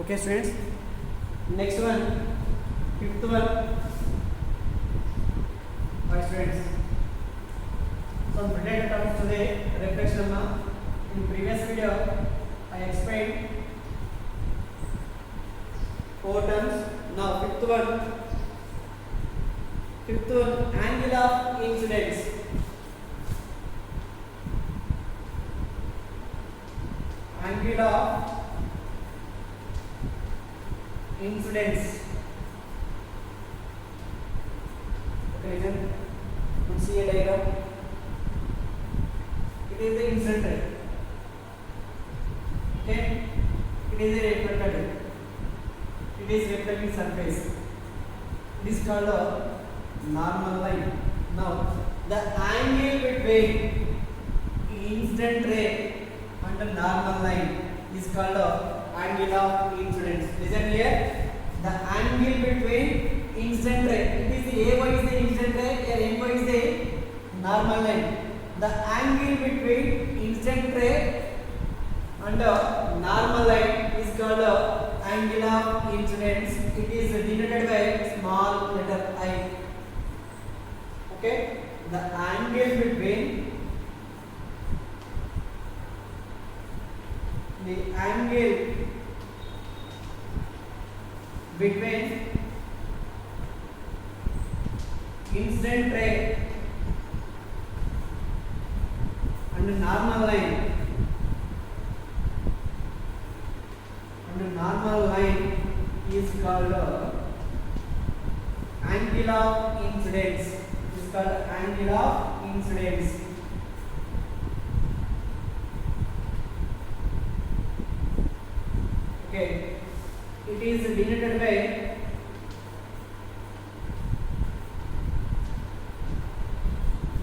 Okay, students. Next one, fifth one. Hi, students. Some related terms today. Reflection. In previous video, I explained 4 terms. Now fifth one. Fifth one, angle of incidence. Angle of incidence. Okay, then let's see a diagram. It is the incident ray. Okay, it is a reflected ray. It is reflecting surface. It is called a normal line. Now, the angle between incident ray and the normal line is called a angle of incidence. Listen here. The angle between incident ray. It is AY is the incident ray. Here MY is the normal line. The angle between incident ray and the normal line is called a angle of incidence. It is denoted by small letter I. Okay. The angle between incident ray and the normal line is called angle of incidence. It is called angle of incidence. Okay, it is denoted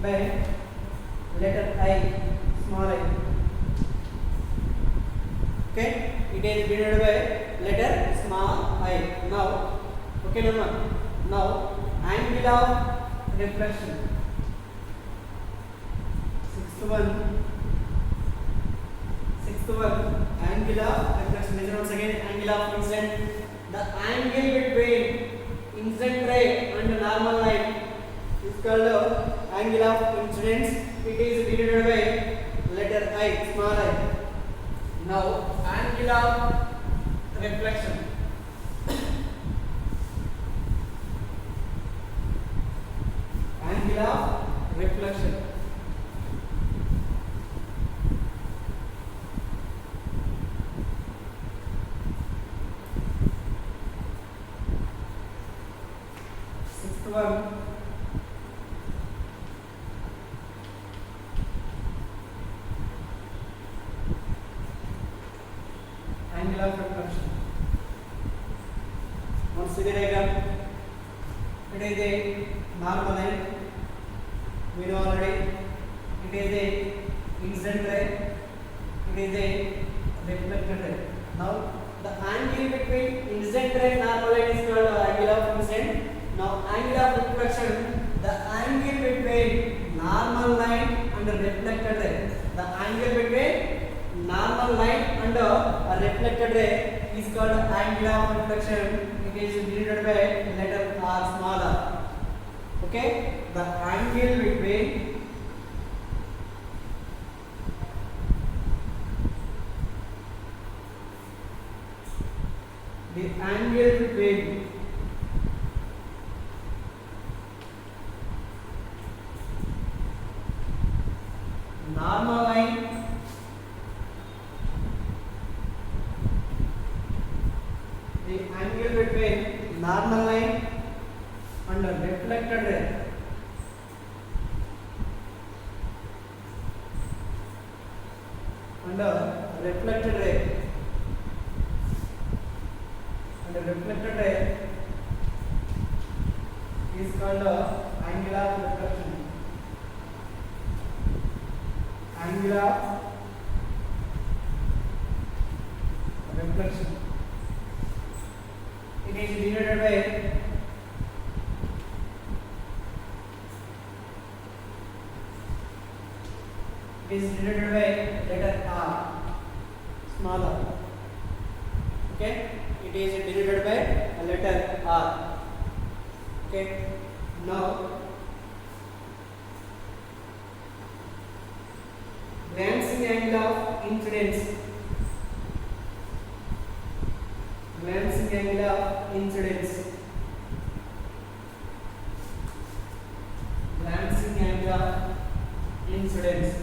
by letter I, small I. Okay, it is denoted by letter small I. Now, okay, now angle of reflection. Sixth one, angle of reflection. Listen once again, angle of incident. The angle between incident ray and the normal line is called angle of incidence. It is denoted by letter I, small I. Now, angle of reflection. Angle of reflection. Sixth one. Angle of reflection. Once see the diagram. It is a normal line. We know already. It is a incident ray. It is a reflected ray. Now, the angle between incident ray and normal line is called angle of incident. Now, angle of reflection. The angle between normal line and reflected ray. The angle between normal line and a reflected ray is called angle of reflection. It is denoted by letter R, small r. Okay, the angle between normal line and a reflected ray is called angle of reflection. Angle of reflection. It is denoted by is denoted by letter R, smaller. Okay. It is denoted by a letter R. Okay. Now glancing angle of incidence. Glancing angle of incidence. Glancing angle of incidence.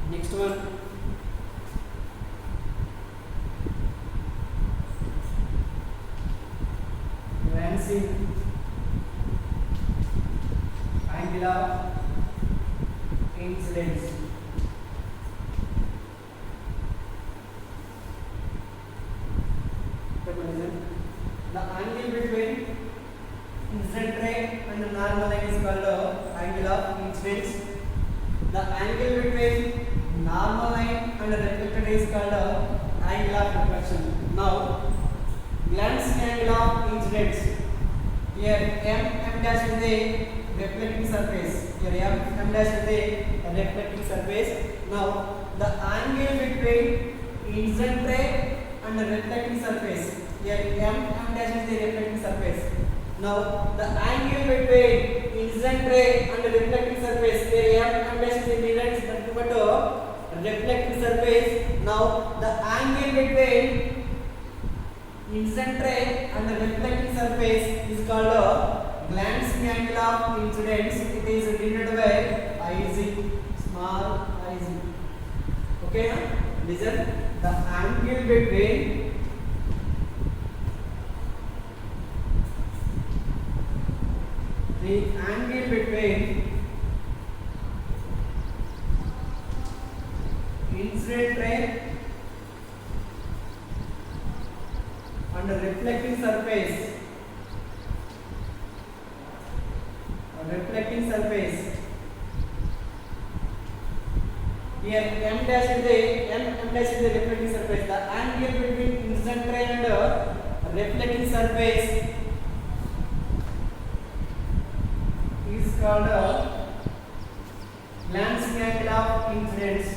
Next one. Glancing angle of incidence. The angle between incident ray and the normal line is called angle of incidence. The angle between normal line and the reflected ray is called angle of reflection. Now, glancing angle of incidence. Here M dash is the reflecting surface. Here M dash is the reflecting surface. Now, the angle between incident ray and the reflecting surface. Here M dash is the reflecting surface. Now, the angle between incident ray and the reflecting surface. Here M dash is the mirror reflecting surface. Now, the angle between incident ray and the reflecting surface is called glancing angle of incidence. It is denoted by Iz, small Iz. Okay, listen. The angle between incident ray and the reflecting surface. Here M dash is the reflecting surface. The angle between incident ray and reflecting surface is called glancing angle of incidence.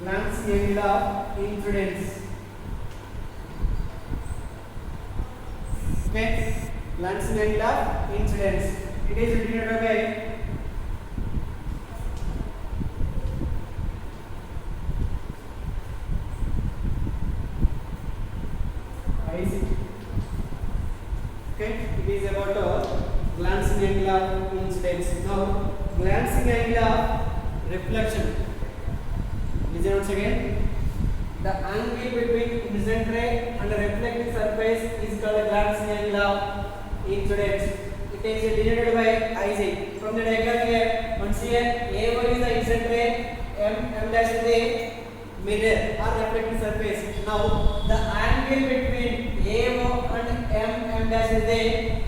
Glancing angle of incidence. Okay, glancing angle of incidence. It is denoted by IC. Okay, it is about glancing angle of incidence. Now, glancing angle of reflection. Listen once again. The angle between incident ray and the reflecting surface is called glancing angle of incidence. It is denoted by Iz. From the diagram here, once here A1 is the incident ray, M dash is the mirror or reflecting surface. Now, the angle between A1 and M dash is the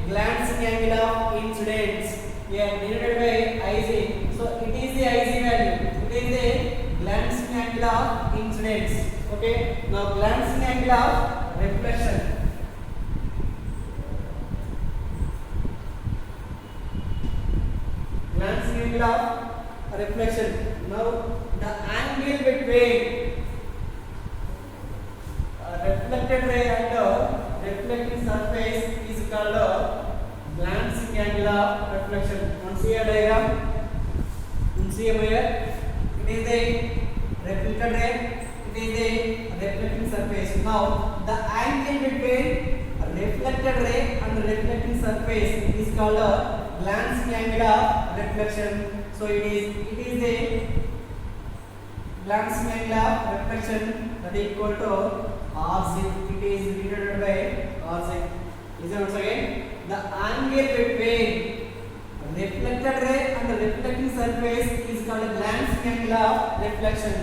glancing angle of incidence. Here denoted by Iz. So, it is the Iz value. It is the glancing angle of incidence. Okay. Now, glancing angle of reflection. Glancing angle of reflection. Now, the angle between reflected ray and reflecting surface is called glancing angle of reflection. Once here diagram. See here. It is the reflected ray. It is the reflecting surface. Now, the angle between reflected ray and reflecting surface is called glancing angle of reflection. So, it is the glancing angle of reflection that is equal to RZ. It is denoted by RZ. Listen once again. The angle between reflected ray and the reflecting surface is called glancing angle of reflection.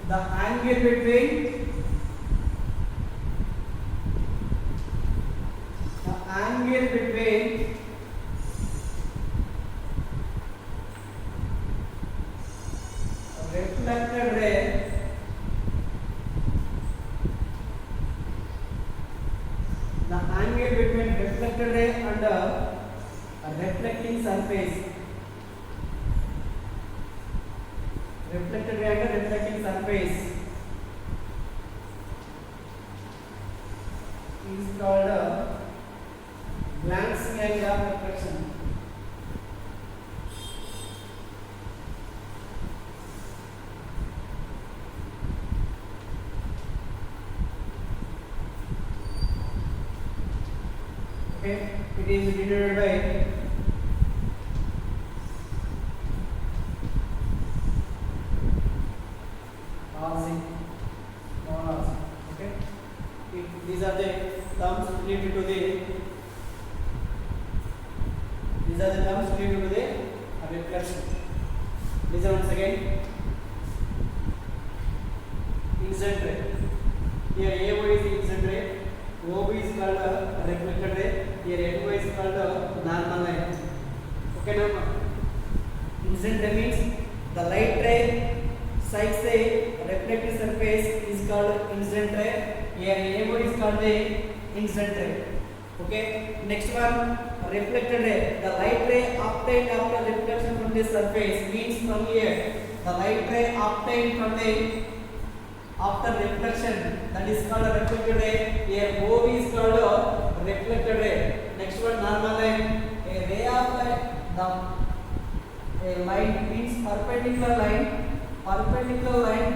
The angle between reflected ray reflected ray and reflecting surface is called glancing angle of reflection. Okay, it is denoted by RC, small RC. Okay, these are the terms related to the reflection. Listen once again. Incident ray. Here AO is the incident ray. OB is called a reflected ray. Here NO is called a normal line. Okay, now incident ray means the light ray strikes the reflected surface is called incident ray. Here AO is called the incident ray. Okay, next one, reflected ray. The light ray obtained after reflection from the surface means from here the light ray obtained from the after reflection, that is called a reflected ray. Here OB is called a reflected ray. Next one, normal line. A ray of light, a line means perpendicular line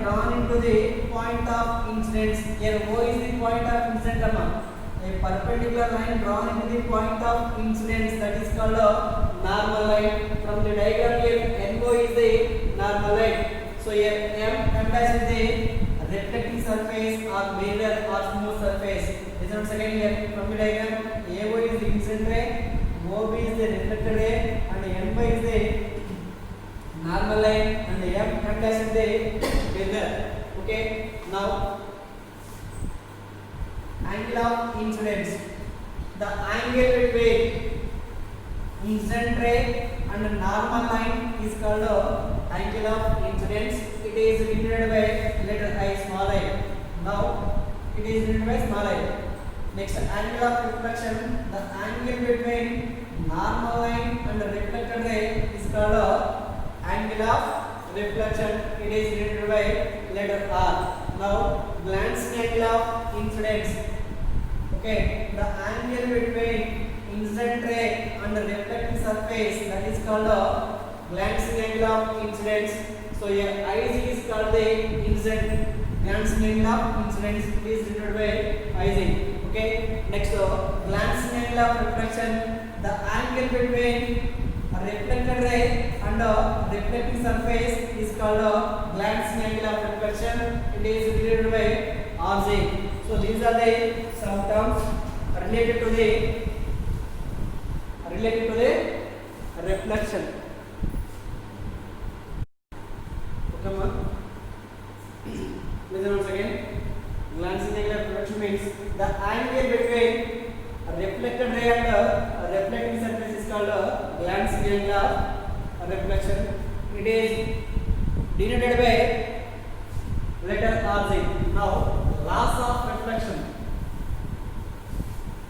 drawn into the point of incidence. Here O is the point of incidence. A perpendicular line drawn into the point of incidence, that is called a normal line. From the diagram here, NO is the normal line. So here M dash is the reflecting surface or mirror or smooth surface. Listen once again here. From the diagram, AO is the incident ray, OB is the reflected ray, and NO is the normal line, and M dash is the mirror. Okay. Now, angle of incidence. The angle between incident ray and normal line is called angle of incidence. It is denoted by letter I, small I. Now it is denoted by small I. Next, angle of reflection. The angle between normal line and reflected ray is called angle of reflection. It is denoted by letter R. Now, glancing angle of incidence. Okay, the angle between incident ray and the reflecting surface, that is called glancing angle of incidence. So here IC is called the incident glancing angle of incidence. It is denoted by IC. Okay. Next, glancing angle of reflection. The angle between a reflected ray and a reflecting surface is called glancing angle of reflection. It is denoted by RC. So these are the some terms related to the reflection. Okay, ma? Listen once again. Glancing angle of reflection means the angle between a reflected ray and a reflecting surface is called glancing angle of reflection. It is denoted by letter RC. Now, laws of reflection.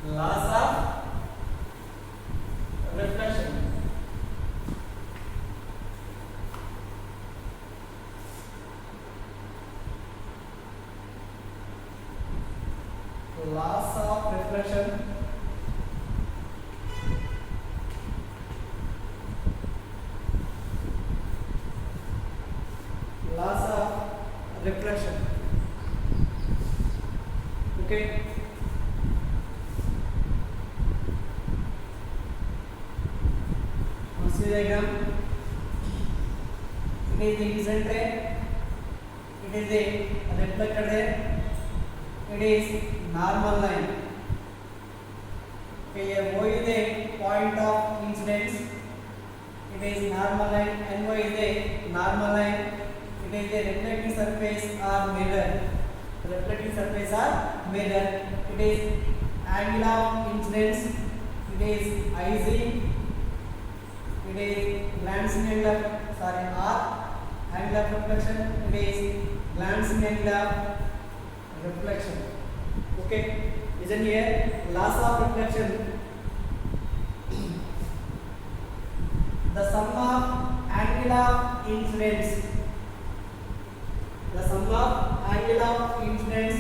Laws of reflection. Laws of reflection. Laws of reflection. Okay. See diagram. It is the incident ray. It is the reflected ray. It is normal line. Okay, here O is the point of incidence. It is normal line. NO is the normal line. It is the reflecting surface or mirror. Reflecting surface or mirror. It is angle of incidence. It is IC. It is glancing angle of R. Angle of reflection. It is glancing angle of reflection. Okay. Listen here. Laws of reflection. The sum of angle of incidence of angle of incidence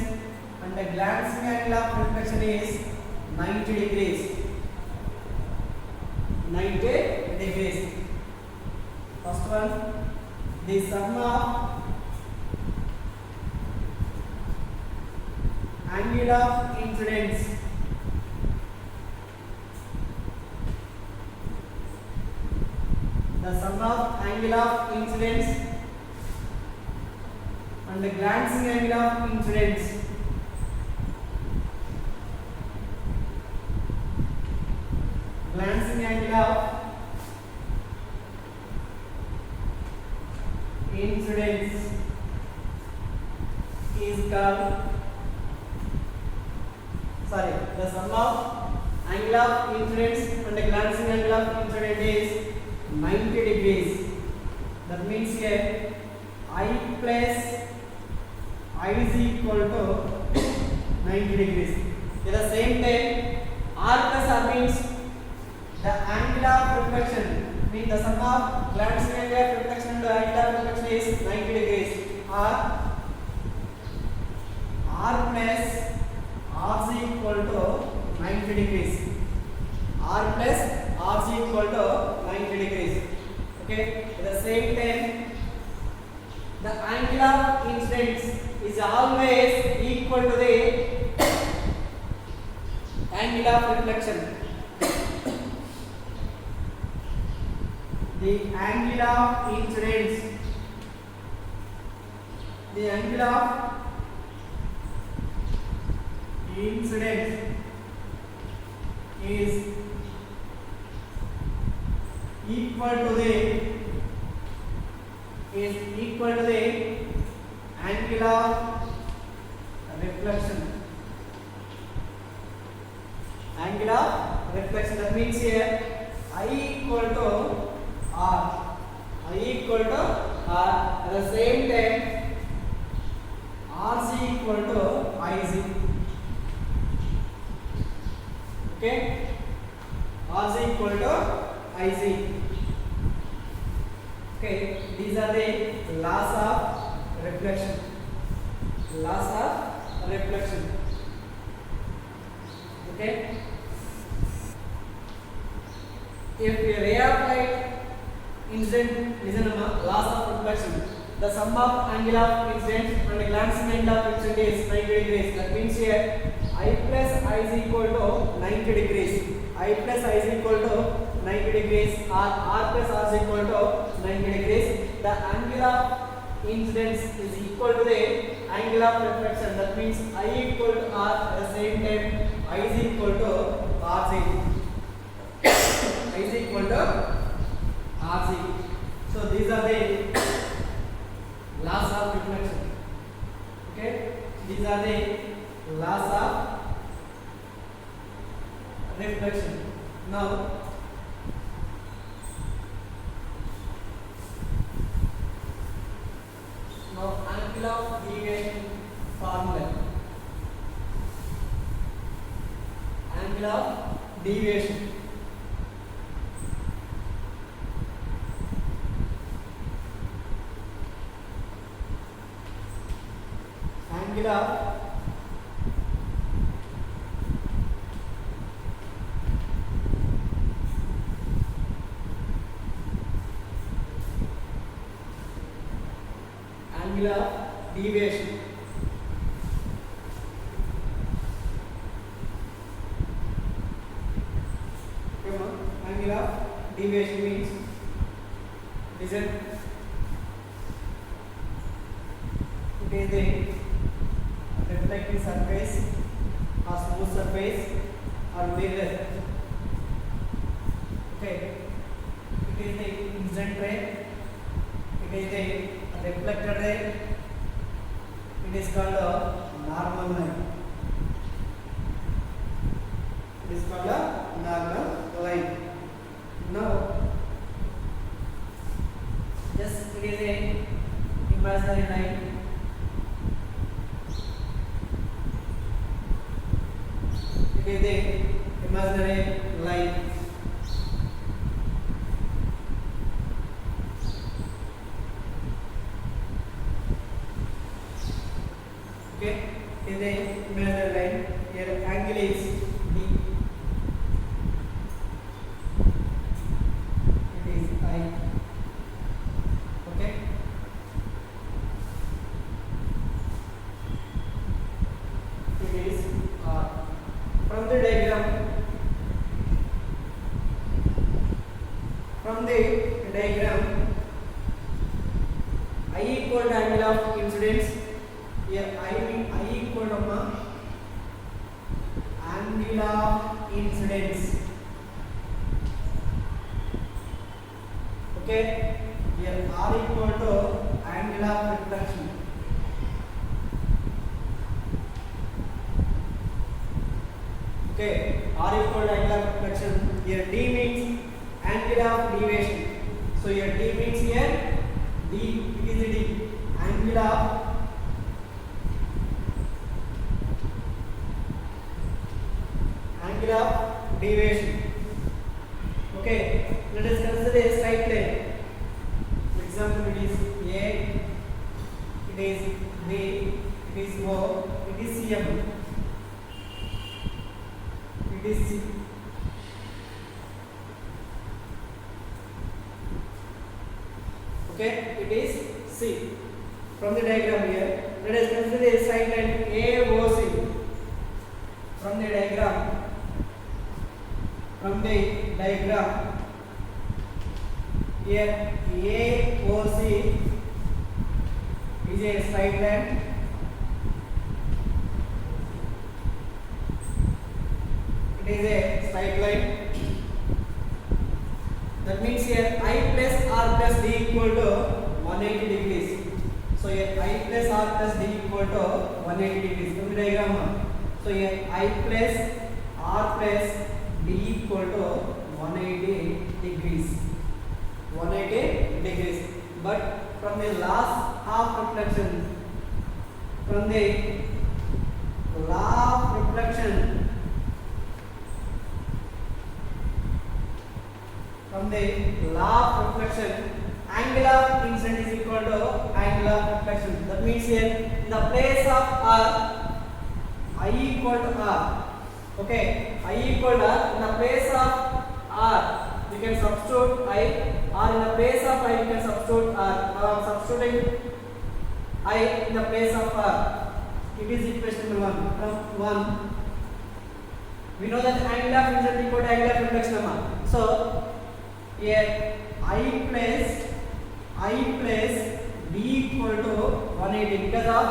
and the glancing angle of reflection is 90 degrees. 90 degrees. First one, the sum of angle of incidence angle of incidence and the glancing angle of incidence angle of incidence is called the sum of angle of incidence and the glancing angle of incidence is 90 degrees. That means here I plus I is equal to 90 degrees. At the same time, R plus R means the angle of reflection, means the sum of glancing angle of reflection and the angle of reflection is 90 degrees. R plus R is equal to 90 degrees. R plus R is equal to 90 degrees. Okay. At the same time, the angle of incidence is always equal to the angle of reflection. The angle of incidence, the angle of incidence is equal to the angle of reflection. Angle of reflection, that means here I equal to R. I equal to R. At the same time, R is equal to IC. Okay? R is equal to IC. Okay, these are the laws of reflection. Laws of reflection. Okay. If a ray of light incident, listen laws of reflection. The sum of angle of incident and the glancing angle of incident is 90 degrees. That means here I plus I is equal to 90 degrees. I plus I is equal to 90 degrees. R plus R is equal to 90 degrees. The angle of incidence is equal to the angle of reflection. That means I equal to R. At the same time, I is equal to RC. I is equal to RC. So these are the laws of reflection. Okay, these are the laws of reflection. Now, angle of deviation formula. Angle of deviation. Angle of deviation. Angle of deviation means listen, it is the reflecting surface or smooth surface or mirror. Okay, it is the incident ray, it is the reflected ray, it is called a normal line. It is called a normal line. Now, just it is a imaginary line. It is a imaginary line. Okay, in the imaginary line, here angle is D. It is I. Okay. It is R. From the diagram, I equal to angle of incidence. Here I mean I equal to angle of incidence. Okay, here R equal to angle of reflection. Okay, R equal to angle of reflection. Here D means angle of deviation. So here D means here D, it is the D, angle of deviation. Okay, let us consider a straight line. For example, it is A, it is B, it is O, it is CM, it is C. Okay, it is C. From the diagram here, let us consider a straight line AOC. From the diagram, here AOC is a straight line. It is a straight line. That means here I plus R plus D equal to 180 degrees. So here I plus R plus D equal to 180 degrees. From the diagram. So here I plus R plus D equal to 180 degrees. 180 degrees. But from the last half reflection, from the law of reflection, angle of incident is equal to angle of reflection. That means here in the place of R, I equal to R. Okay, I equal to R. In the place of R, we can substitute I. Or in the place of I, we can substitute R. Now I am substituting I in the place of R. It is equation number 1. From 1, we know that angle of incident equal to angle of reflection. So here I plus D equal to 180 because of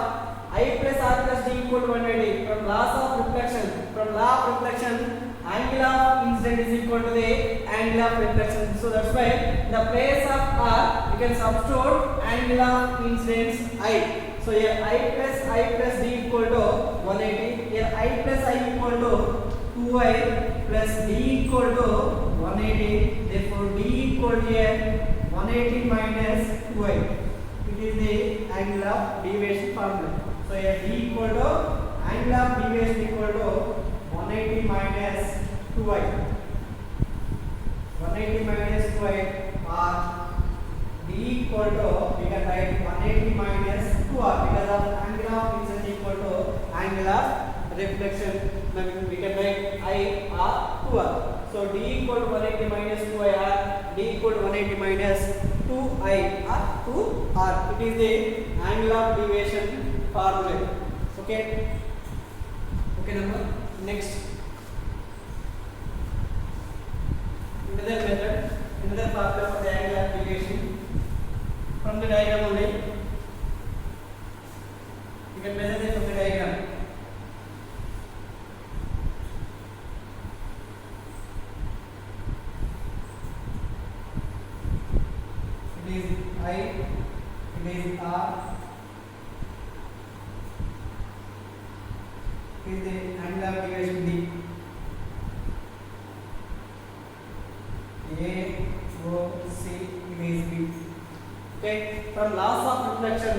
I plus R plus D equal to 180. From law of reflection, angle of incident is equal to the angle of reflection. So that's why in the place of R, we can substitute angle of incidence I. So here I plus D equal to 180. Here I plus I equal to 2I plus D equal to 180. Therefore D equal to here 180 minus 2I. It is the angle of deviation formula. So here D equal to angle of deviation equal to 180 minus 2I. 180 minus 2I or D equal to, we can write 180 minus 2R because of angle of incident equal to angle of reflection. We can write I or 2R. So D equal to 180 minus 2I or D equal to 180 minus 2I or 2R. It is the angle of deviation formula. Okay. Okay, number next. Another method, another formula for the angle of deviation. From the diagram only, you can measure it from the diagram. It is I, it is R, it is the angle of deviation D. A, O, C, it is B. Okay, from laws of reflection,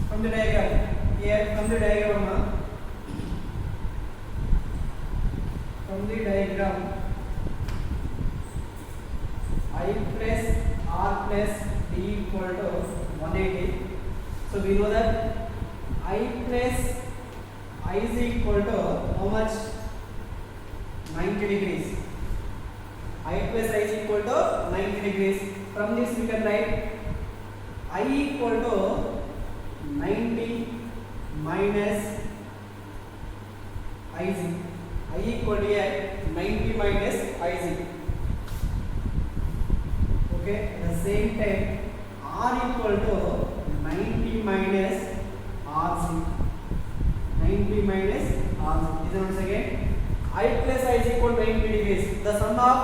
from the diagram, here from the diagram, I plus R plus d equal to 180. So we know that I plus I is equal to how much? 90 degrees. I plus I is equal to 90 degrees. From this we can write I equal to 90 minus Iz. I equal to 90 minus Iz. Okay, at the same time R equal to 90 minus Rc. 90 minus Rc. This is once again I plus I is equal to 90 degrees. The sum of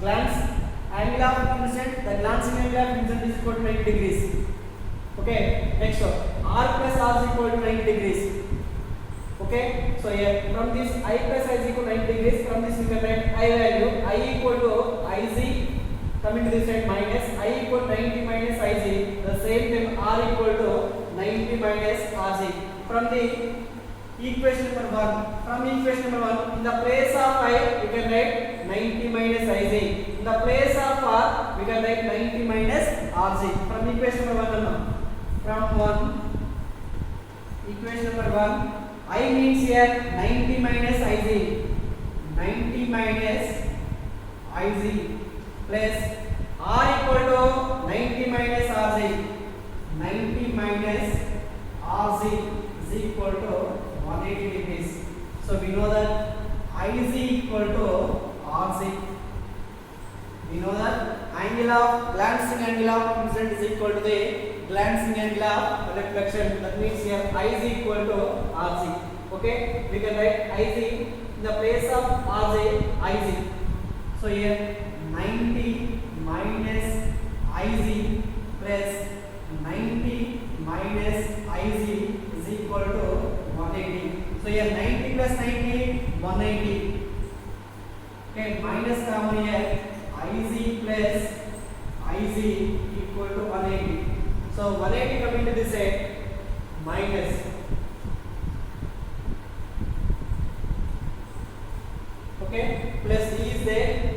glance angle of incident, the glancing angle of incident is equal to 90 degrees. Okay, next one. R plus R is equal to 90 degrees. Okay, so here from this I plus I is equal to 90 degrees. From this we can write I value. I equal to Iz. Coming to this side minus I equal to 90 minus Iz. The same time R equal to 90 minus Rc. From the equation number 1. From equation number 1, in the place of I, we can write 90 minus Iz. In the place of R, we can write 90 minus Rc. From equation number 1 now. From 1, equation number 1, I means here 90 minus Iz. 90 minus Iz plus R equal to 90 minus Rc. 90 minus Rc is equal to 180 degrees. So we know that I is equal to Rc. We know that angle of glancing angle of incident is equal to the glancing angle of reflection. That means here I is equal to Rc. Okay, we can write Iz in the place of Rc, Iz. So here 90 minus Iz plus 90 minus Iz is equal to 180. So here 90 plus 90, 180. Okay, minus common here. Iz plus Iz equal to 180. So 180 coming to this side minus. Okay, plus D is there.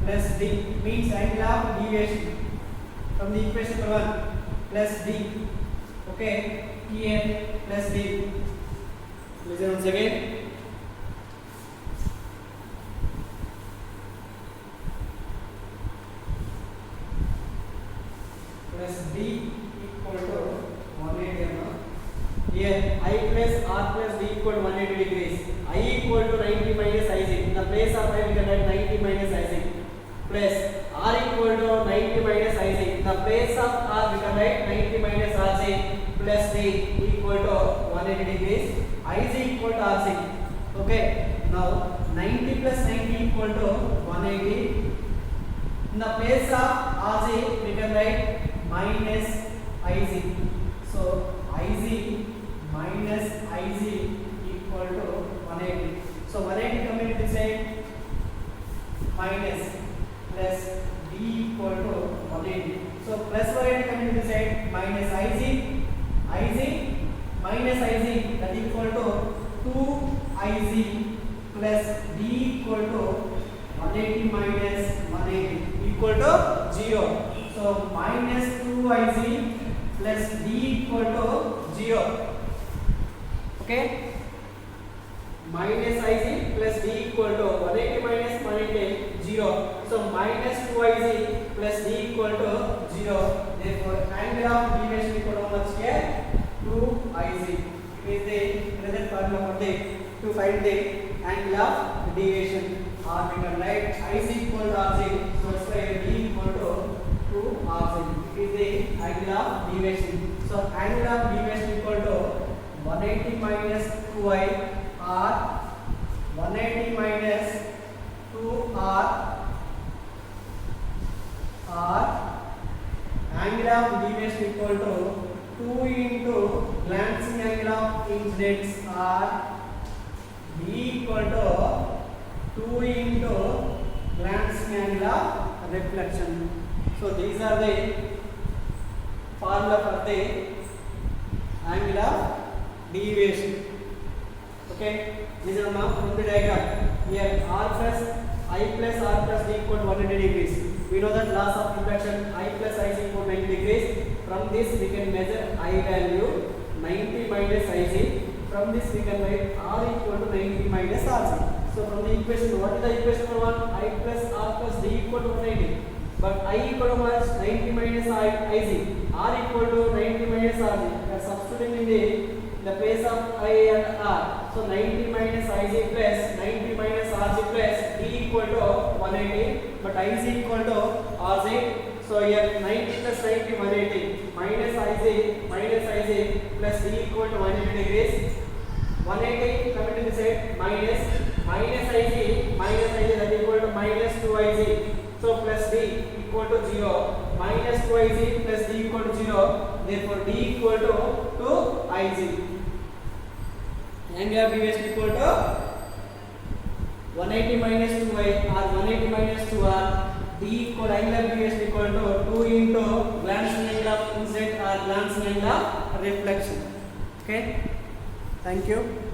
Plus D means angle of deviation from the equation number 1 plus D. Okay, here plus D. Listen once again. Plus D equal to 180. Here I plus R plus D equal to 180 degrees. I equal to 90 minus Iz. In the place of I we can write 90 minus Iz. Plus R equal to 90 minus Iz. In the place of R we can write 90 minus Rc plus D equal to 180 degrees. Iz equal to Rc. Okay. Now 90 plus 90 equal to 180. In the place of Rc we can write minus Iz. So Iz minus Iz equal to 180. So 180 coming to this side minus plus D equal to 180. So plus 180 coming to this side minus Iz minus Iz that equal to 2Iz plus D equal to 180 minus 180 equal to 0. So minus 2Iz plus D equal to 0. Okay, minus Iz plus D equal to 180 minus 180 0. So minus 2Iz plus D equal to 0. Therefore angle of deviation equal to how much here? 2Iz. It is the present formula for the to find the angle of deviation. Or we can write Iz equal to Rc. So that's why D equal to 2Rc. It is the angle of deviation. So angle of deviation equal to 180 minus 2I or 180 minus 2R or angle of deviation equal to 2 into glancing angle of incidence or D equal to 2 into glancing angle of reflection. So these are the formula for the angle of deviation. Okay, this is now from the diagram. Here R plus I plus R plus D equal to 180 degrees. We know that loss of reflection I plus Ic equal 90 degrees. From this we can measure I value 90 minus Ic. From this we can write R equal to 90 minus Rc. So from the equation, what is the equation number 1? I plus R plus D equal to 180. But I equal to 90 minus Ic. R equal to 90 minus Rc. We are substituting in the place of I and R. So 90 minus Ic plus 90 minus Rc plus D equal to 180. But Ic equal to Rc. So here 90 plus 90 180 minus Ic plus D equal to 180 degrees. 180 coming to the side minus Ic that equal to minus 2Ic. So plus D equal to 0. Minus 2Ic plus D equal to 0. Therefore D equal to 2Ic. Angular deviation equal to 180 minus 2I or 180 minus 2R. D equal angular deviation equal to 2 into glancing angle of incident or glancing angle of reflection. Okay. Thank you.